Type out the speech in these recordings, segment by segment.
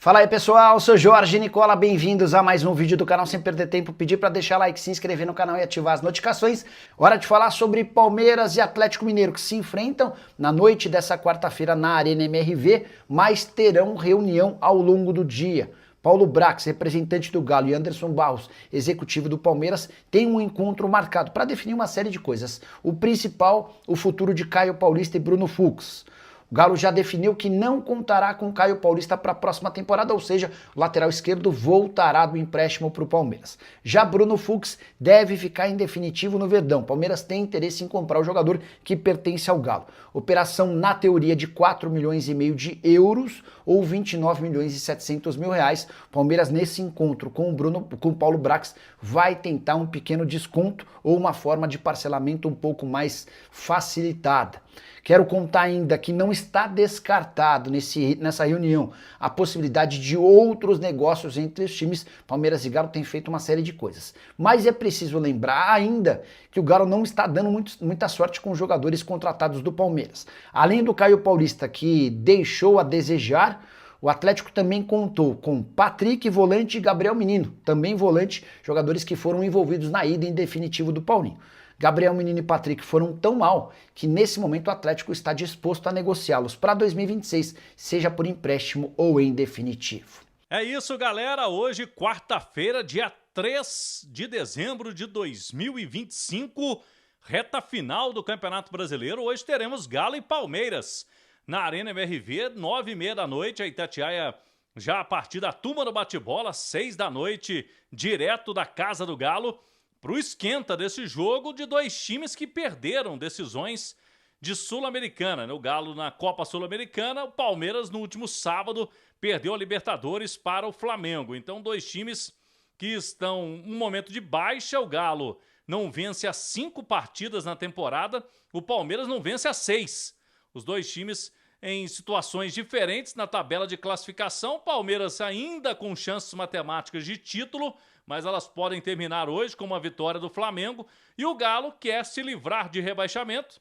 Fala aí pessoal, sou Jorge Nicola, bem-vindos a mais um vídeo do canal. Sem perder tempo, pedir para deixar like, se inscrever no canal e ativar as notificações. Hora de falar sobre Palmeiras e Atlético Mineiro, que se enfrentam na noite dessa quarta-feira na Arena MRV, mas terão reunião ao longo do dia. Paulo Brax, representante do Galo, e Anderson Barros, executivo do Palmeiras, têm um encontro marcado para definir uma série de coisas. O principal, o futuro de Caio Paulista e Bruno Fux. O Galo já definiu que não contará com Caio Paulista para a próxima temporada, ou seja, o lateral esquerdo voltará do empréstimo para o Palmeiras. Já Bruno Fux deve ficar em definitivo no Verdão. O Palmeiras tem interesse em comprar o jogador que pertence ao Galo. Operação na teoria de 4,5 milhões de euros ou 29 milhões e 700 mil reais. O Palmeiras nesse encontro com o Paulo Brax vai tentar um pequeno desconto ou uma forma de parcelamento um pouco mais facilitada. Quero contar ainda que não está descartado nessa reunião a possibilidade de outros negócios entre os times. Palmeiras e Galo têm feito uma série de coisas. Mas é preciso lembrar ainda que o Galo não está dando muita sorte com os jogadores contratados do Palmeiras. Além do Caio Paulista, que deixou a desejar, o Atlético também contou com Patrick, volante, e Gabriel Menino, também volante, jogadores que foram envolvidos na ida em definitivo do Paulinho. Gabriel Menino e Patrick foram tão mal que nesse momento o Atlético está disposto a negociá-los para 2026, seja por empréstimo ou em definitivo. É isso, galera. Hoje, quarta-feira, dia 3 de dezembro de 2025, reta final do Campeonato Brasileiro. Hoje teremos Galo e Palmeiras na Arena MRV, 9h30 da noite. A Itatiaia já a partir da turma do bate-bola, 6 da noite, direto da Casa do Galo, para o esquenta desse jogo de dois times que perderam decisões de Sul-Americana. O Galo na Copa Sul-Americana, o Palmeiras no último sábado perdeu a Libertadores para o Flamengo. Então dois times que estão em um momento de baixa. O Galo não vence há 5 partidas na temporada, o Palmeiras não vence há 6. Os dois times em situações diferentes na tabela de classificação. Palmeiras ainda com chances matemáticas de título, mas elas podem terminar hoje com uma vitória do Flamengo. E o Galo quer se livrar de rebaixamento.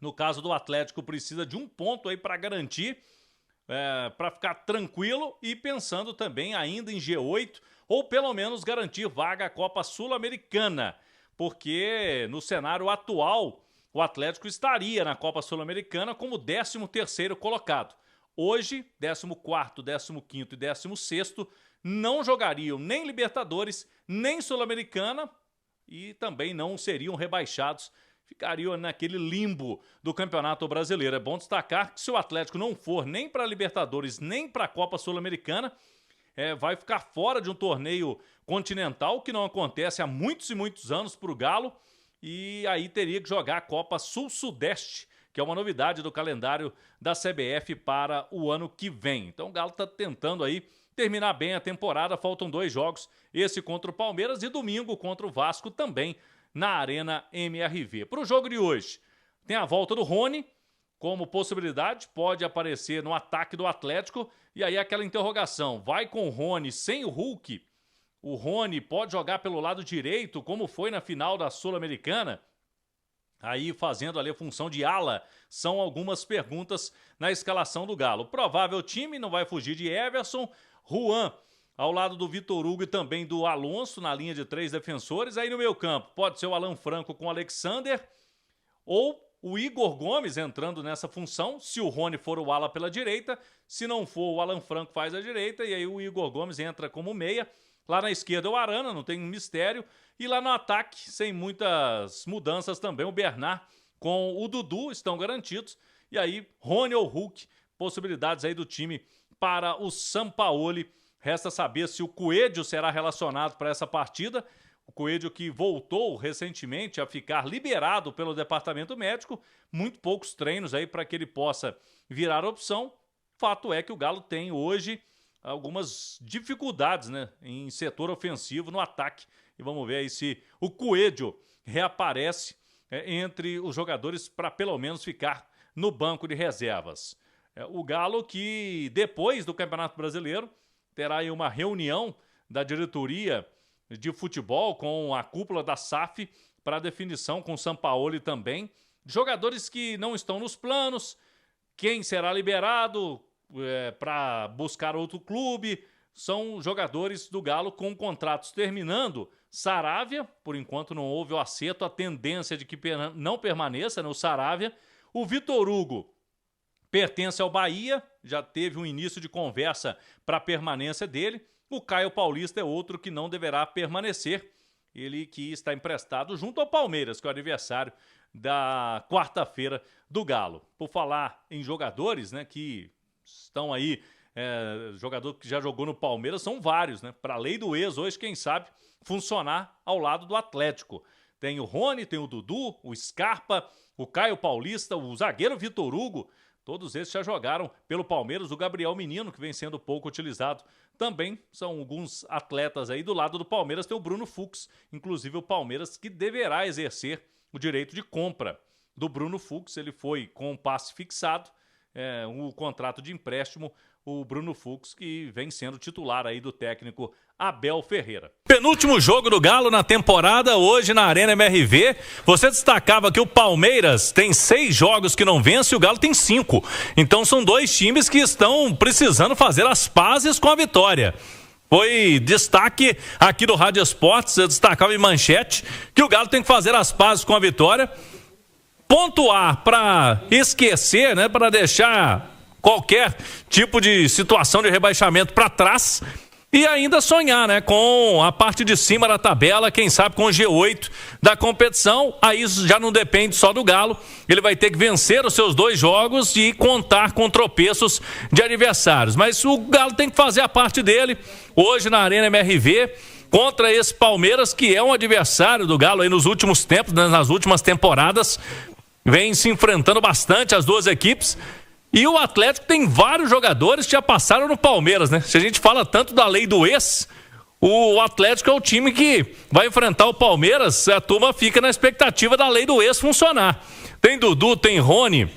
No caso do Atlético, precisa de um ponto aí para garantir, para ficar tranquilo e pensando também ainda em G8 ou pelo menos garantir vaga à Copa Sul-Americana, porque no cenário atual o Atlético estaria na Copa Sul-Americana como 13º colocado. Hoje, 14º, 15º e 16º não jogariam nem Libertadores, nem Sul-Americana e também não seriam rebaixados, ficariam naquele limbo do Campeonato Brasileiro. É bom destacar que se o Atlético não for nem para Libertadores, nem para a Copa Sul-Americana, vai ficar fora de um torneio continental, que não acontece há muitos e muitos anos para o Galo, e aí teria que jogar a Copa Sul-Sudeste, que é uma novidade do calendário da CBF para o ano que vem. Então o Galo está tentando aí terminar bem a temporada. Faltam 2 jogos, esse contra o Palmeiras e domingo contra o Vasco também na Arena MRV. Para o jogo de hoje, tem a volta do Rony como possibilidade, pode aparecer no ataque do Atlético, e aí aquela interrogação, vai com o Rony sem o Hulk? O Rony pode jogar pelo lado direito, como foi na final da Sul-Americana? Aí fazendo ali a função de ala, são algumas perguntas na escalação do Galo. Provável time, não vai fugir de Everson, Juan ao lado do Vitor Hugo e também do Alonso na linha de 3 defensores. Aí no meio campo pode ser o Alan Franco com o Alexander ou o Igor Gomes entrando nessa função, se o Rony for o ala pela direita. Se não for, o Alan Franco faz a direita e aí o Igor Gomes entra como meia. Lá na esquerda o Arana, não tem mistério. E lá no ataque, sem muitas mudanças também, o Bernard com o Dudu estão garantidos. E aí, Rony ou Hulk, possibilidades aí do time para o Sampaoli. Resta saber se o Coelho será relacionado para essa partida. O Coelho que voltou recentemente a ficar liberado pelo departamento médico. Muito poucos treinos aí para que ele possa virar opção. Fato é que o Galo tem hoje algumas dificuldades, né, em setor ofensivo, no ataque. E vamos ver aí se o Coelho reaparece entre os jogadores para pelo menos ficar no banco de reservas. O Galo que depois do Campeonato Brasileiro terá aí uma reunião da diretoria de futebol com a cúpula da SAF para definição com o Sampaoli também. Jogadores que não estão nos planos, quem será liberado, para buscar outro clube. São jogadores do Galo com contratos terminando. Saravia, por enquanto não houve o acerto, a tendência de que não permaneça, né, o Saravia. O Vitor Hugo pertence ao Bahia, já teve um início de conversa para a permanência dele. O Caio Paulista é outro que não deverá permanecer. Ele que está emprestado junto ao Palmeiras, que é o aniversário da quarta-feira do Galo. Por falar em jogadores, né, que estão aí, jogador que já jogou no Palmeiras, são vários, né? Para a lei do ex, hoje, quem sabe, funcionar ao lado do Atlético. Tem o Rony, tem o Dudu, o Scarpa, o Caio Paulista, o zagueiro Vitor Hugo. Todos esses já jogaram pelo Palmeiras. O Gabriel Menino, que vem sendo pouco utilizado, também são alguns atletas aí. Do lado do Palmeiras tem o Bruno Fux, inclusive o Palmeiras que deverá exercer o direito de compra do Bruno Fux. Ele foi com o passe fixado, o contrato de empréstimo, o Bruno Fux, que vem sendo titular aí do técnico Abel Ferreira. Penúltimo jogo do Galo na temporada, hoje na Arena MRV. Você destacava que o Palmeiras tem 6 jogos que não vence e o Galo tem 5. Então são 2 times que estão precisando fazer as pazes com a vitória. Foi destaque aqui do Rádio Esportes, eu destacava em manchete que o Galo tem que fazer as pazes com a vitória, pontuar para esquecer, né, para deixar qualquer tipo de situação de rebaixamento para trás e ainda sonhar, né, com a parte de cima da tabela, quem sabe com o G8 da competição. Aí já não depende só do Galo, ele vai ter que vencer os seus 2 jogos e contar com tropeços de adversários, mas o Galo tem que fazer a parte dele hoje na Arena MRV contra esse Palmeiras, que é um adversário do Galo aí nos últimos tempos, né, nas últimas temporadas, vem se enfrentando bastante as duas equipes. E o Atlético tem vários jogadores que já passaram no Palmeiras, né? Se a gente fala tanto da lei do ex, o Atlético é o time que vai enfrentar o Palmeiras, a turma fica na expectativa da lei do ex funcionar. Tem Dudu, tem Rony,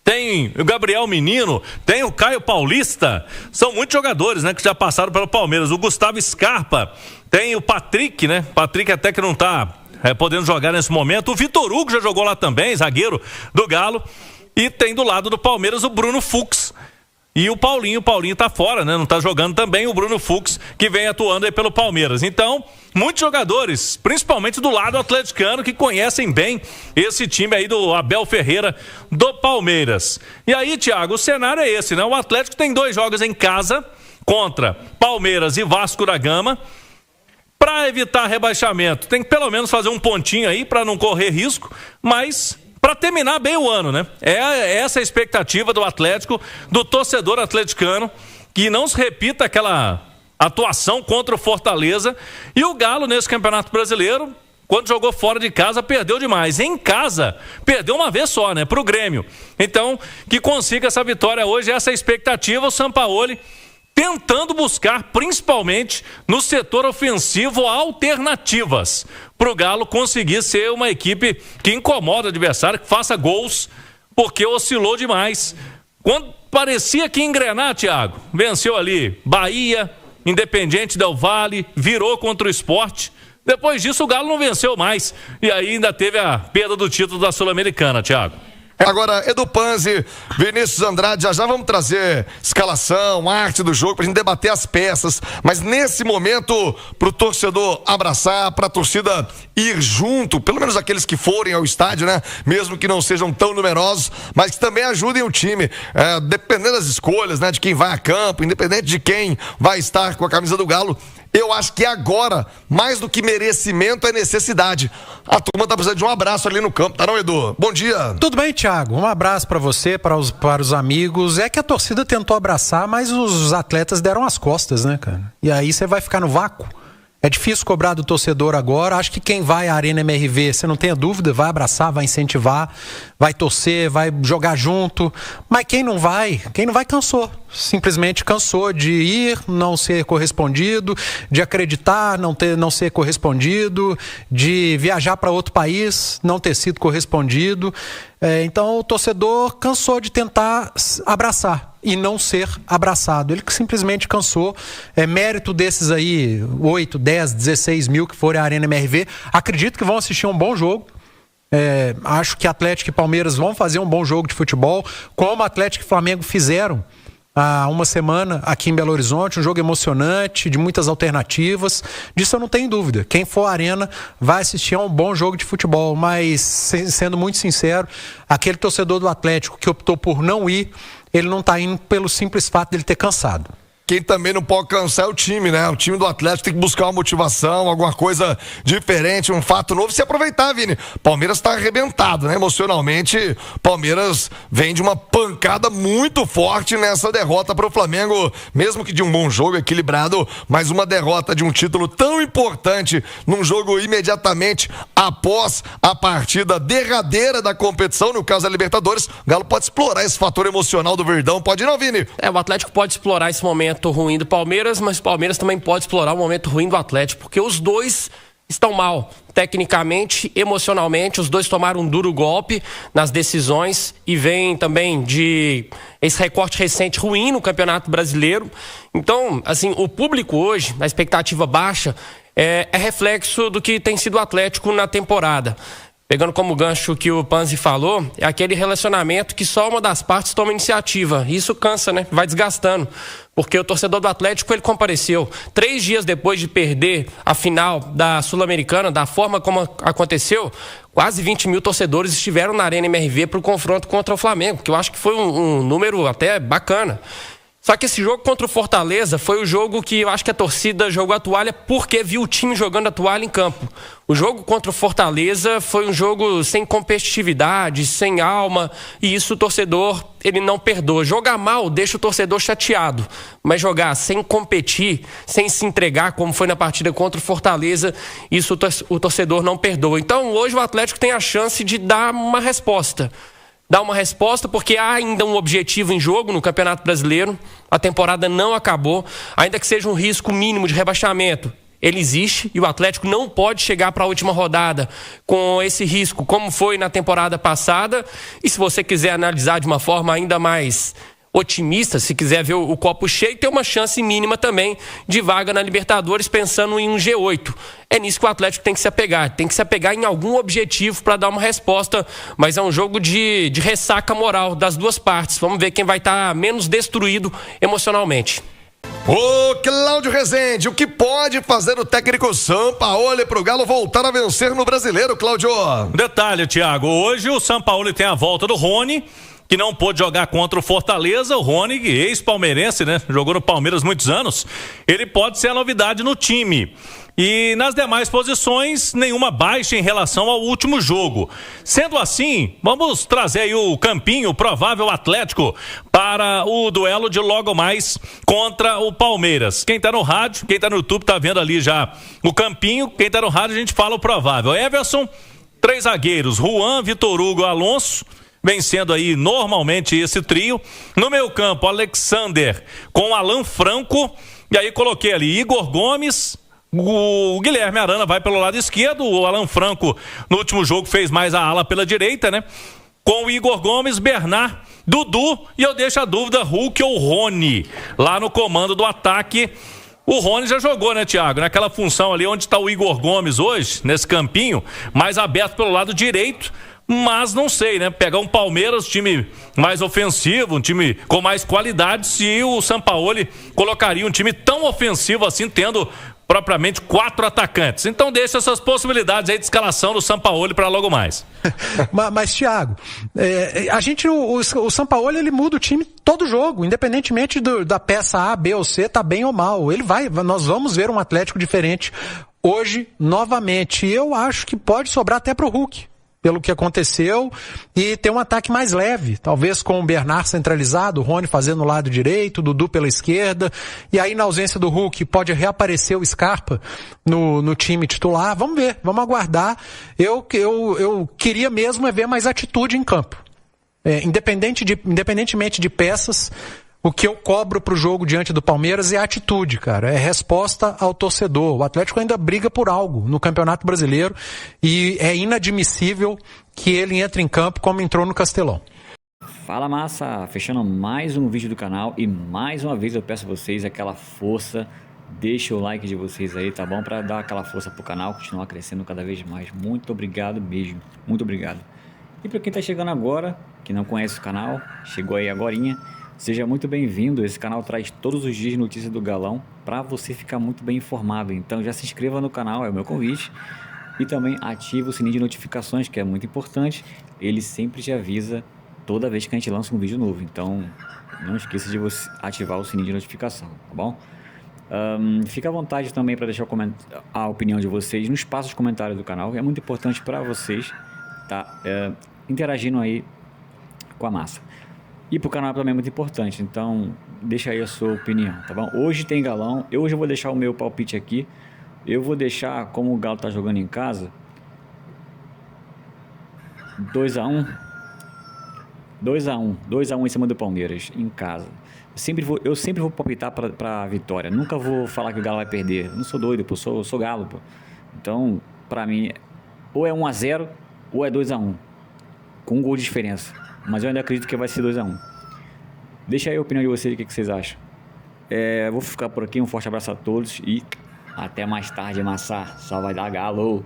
tem o Gabriel Menino, tem o Caio Paulista, são muitos jogadores, né, que já passaram pelo Palmeiras. O Gustavo Scarpa, tem o Patrick, né? Patrick até que não tá podendo jogar nesse momento. O Vitor Hugo já jogou lá também, zagueiro do Galo. E tem do lado do Palmeiras o Bruno Fux e o Paulinho tá fora, né? Não tá jogando também o Bruno Fux, que vem atuando aí pelo Palmeiras. Então, muitos jogadores, principalmente do lado atleticano, que conhecem bem esse time aí do Abel Ferreira do Palmeiras. E aí, Thiago, o cenário é esse, né? O Atlético tem 2 jogos em casa contra Palmeiras e Vasco da Gama. Para evitar rebaixamento, tem que pelo menos fazer um pontinho aí para não correr risco, mas para terminar bem o ano, né? É essa a expectativa do Atlético, do torcedor atleticano, que não se repita aquela atuação contra o Fortaleza. E o Galo, nesse Campeonato Brasileiro, quando jogou fora de casa, perdeu demais. Em casa, perdeu uma vez só, né? Pro Grêmio. Então, que consiga essa vitória hoje, essa é a expectativa. O Sampaoli tentando buscar, principalmente no setor ofensivo, alternativas para o Galo conseguir ser uma equipe que incomoda o adversário, que faça gols, porque oscilou demais. Quando parecia que ia engrenar, Thiago, venceu ali Bahia, Independiente Del Valle, virou contra o Sport. Depois disso o Galo não venceu mais e aí ainda teve a perda do título da Sul-Americana, Thiago. Agora, Edu Panzi, Vinícius Andrade, já vamos trazer escalação, arte do jogo, pra gente debater as peças, mas nesse momento, pro torcedor abraçar, pra torcida ir junto, pelo menos aqueles que forem ao estádio, né, mesmo que não sejam tão numerosos, mas que também ajudem o time, dependendo das escolhas, né, de quem vai a campo, independente de quem vai estar com a camisa do Galo. Eu acho que agora, mais do que merecimento, é necessidade. A turma tá precisando de um abraço ali no campo, tá não, Edu? Bom dia. Tudo bem, Thiago? Um abraço para você, para os amigos. É que a torcida tentou abraçar, mas os atletas deram as costas, né, cara? E aí você vai ficar no vácuo. É difícil cobrar do torcedor agora. Acho que quem vai à Arena MRV, você não tenha dúvida, vai abraçar, vai incentivar, vai torcer, vai jogar junto. Mas quem não vai cansou. Simplesmente cansou de ir, não ser correspondido, de acreditar, não ser correspondido, de viajar para outro país, não ter sido correspondido. Então o torcedor cansou de tentar abraçar e não ser abraçado. Ele simplesmente cansou. É mérito desses aí 8, 10, 16 mil que forem à Arena MRV. Acredito que vão assistir um bom jogo. Acho que Atlético e Palmeiras vão fazer um bom jogo de futebol, como Atlético e Flamengo fizeram há uma semana aqui em Belo Horizonte, um jogo emocionante, de muitas alternativas. Disso eu não tenho dúvida. Quem for à arena vai assistir a um bom jogo de futebol, mas sendo muito sincero, aquele torcedor do Atlético que optou por não ir, ele não está indo pelo simples fato dele ter cansado. Quem também não pode cansar é o time, né? O time do Atlético tem que buscar uma motivação, alguma coisa diferente, um fato novo. Se aproveitar, Vini. Palmeiras tá arrebentado, né? Emocionalmente, Palmeiras vem de uma pancada muito forte nessa derrota pro Flamengo, mesmo que de um bom jogo, equilibrado, mas uma derrota de um título tão importante num jogo imediatamente após a partida derradeira da competição, no caso da Libertadores. O Galo pode explorar esse fator emocional do Verdão, pode não, Vini? O Atlético pode explorar esse momento ruim do Palmeiras, mas o Palmeiras também pode explorar o momento ruim do Atlético, porque os dois estão mal, tecnicamente, emocionalmente, os dois tomaram um duro golpe nas decisões e vem também de esse recorte recente ruim no Campeonato Brasileiro. Então, assim, o público hoje, na expectativa baixa, é reflexo do que tem sido o Atlético na temporada. Pegando como gancho o que o Panzi falou, é aquele relacionamento que só uma das partes toma iniciativa. Isso cansa, né? Vai desgastando. Porque o torcedor do Atlético, ele compareceu 3 dias depois de perder a final da Sul-Americana, da forma como aconteceu, quase 20 mil torcedores estiveram na Arena MRV para o confronto contra o Flamengo, que eu acho que foi um número até bacana. Só que esse jogo contra o Fortaleza foi o jogo que eu acho que a torcida jogou a toalha porque viu o time jogando a toalha em campo. O jogo contra o Fortaleza foi um jogo sem competitividade, sem alma, e isso o torcedor, ele não perdoa. Jogar mal deixa o torcedor chateado, mas jogar sem competir, sem se entregar, como foi na partida contra o Fortaleza, isso o torcedor não perdoa. Então hoje o Atlético tem a chance de dar uma resposta. Dar uma resposta, porque há ainda um objetivo em jogo no Campeonato Brasileiro. A temporada não acabou, ainda que seja um risco mínimo de rebaixamento. Ele existe e o Atlético não pode chegar para a última rodada com esse risco, como foi na temporada passada. E se você quiser analisar de uma forma ainda mais otimista, se quiser ver o copo cheio, tem uma chance mínima também de vaga na Libertadores, pensando em um G8. É nisso que o Atlético tem que se apegar em algum objetivo para dar uma resposta, mas é um jogo de ressaca moral das duas partes. Vamos ver quem vai estar menos destruído emocionalmente. Ô, Cláudio Rezende, o que pode fazer o técnico Sampaoli pro Galo voltar a vencer no Brasileiro, Cláudio? Detalhe, Thiago, hoje o Sampaoli tem a volta do Rony, que não pôde jogar contra o Fortaleza. O Rony, ex-palmeirense, né? Jogou no Palmeiras muitos anos. Ele pode ser a novidade no time. E nas demais posições, nenhuma baixa em relação ao último jogo. Sendo assim, vamos trazer aí o Campinho, o provável Atlético, para o duelo de logo mais contra o Palmeiras. Quem tá no rádio, quem tá no YouTube, tá vendo ali já o Campinho. Quem tá no rádio, a gente fala o provável. Everson, 3 zagueiros, Juan, Vitor Hugo, Alonso, vencendo aí normalmente esse trio. No meio campo, Alexander com Alan Franco. E aí coloquei ali Igor Gomes. O Guilherme Arana vai pelo lado esquerdo. O Alan Franco no último jogo fez mais a ala pela direita, né? Com o Igor Gomes, Bernard, Dudu. E eu deixo a dúvida, Hulk ou Rony lá no comando do ataque. O Rony já jogou, né, Thiago? Naquela função ali onde está o Igor Gomes hoje, nesse campinho, mais aberto pelo lado direito. Mas não sei, né? Pegar um Palmeiras, time mais ofensivo, um time com mais qualidade, se o Sampaoli colocaria um time tão ofensivo assim, tendo propriamente 4 atacantes. Então deixa essas possibilidades aí de escalação do Sampaoli para logo mais. Mas Thiago, o Sampaoli, ele muda o time todo jogo, independentemente da peça A, B ou C, tá bem ou mal. Nós vamos ver um Atlético diferente hoje, novamente. E eu acho que pode sobrar até pro Hulk, pelo que aconteceu, e ter um ataque mais leve, talvez com o Bernard centralizado, o Rony fazendo o lado direito, o Dudu pela esquerda, e aí na ausência do Hulk pode reaparecer o Scarpa no time titular. Vamos ver, vamos aguardar. Eu queria mesmo ver mais atitude em campo. Independentemente de peças, o que eu cobro pro jogo diante do Palmeiras é atitude, cara. É resposta ao torcedor. O Atlético ainda briga por algo no Campeonato Brasileiro e é inadmissível que ele entre em campo como entrou no Castelão. Fala, massa! Fechando mais um vídeo do canal e mais uma vez eu peço a vocês aquela força. Deixa o like de vocês aí, tá bom? Pra dar aquela força pro canal, continuar crescendo cada vez mais. Muito obrigado mesmo. Muito obrigado. E pra quem tá chegando agora, que não conhece o canal, chegou aí agorinha, Seja muito bem-vindo. Esse canal traz todos os dias notícias do Galão para você ficar muito bem informado. Então já se inscreva no canal, é o meu convite. E também ative o sininho de notificações, que é muito importante. Ele sempre te avisa toda vez que a gente lança um vídeo novo. Então não esqueça de você ativar o sininho de notificação, tá bom? Fica à vontade também para deixar a opinião de vocês no espaço de comentários do canal. É muito importante para vocês tá interagindo aí com a massa. E pro canal também é muito importante, então deixa aí a sua opinião, tá bom? Hoje tem Galão, hoje eu vou deixar o meu palpite aqui. Eu vou deixar, como o Galo tá jogando em casa, 2-1. 2-1 em cima do Palmeiras, em casa. Eu sempre vou palpitar pra vitória. Nunca vou falar que o Galo vai perder. Eu não sou doido, pô, eu sou Galo, pô. Então, pra mim, ou é 1-0 ou é 2-1. Com um gol de diferença. Mas eu ainda acredito que vai ser 2-1. Deixa aí a opinião de vocês, o que vocês acham. Vou ficar por aqui, um forte abraço a todos e até mais tarde, massa. Só vai dar Galo.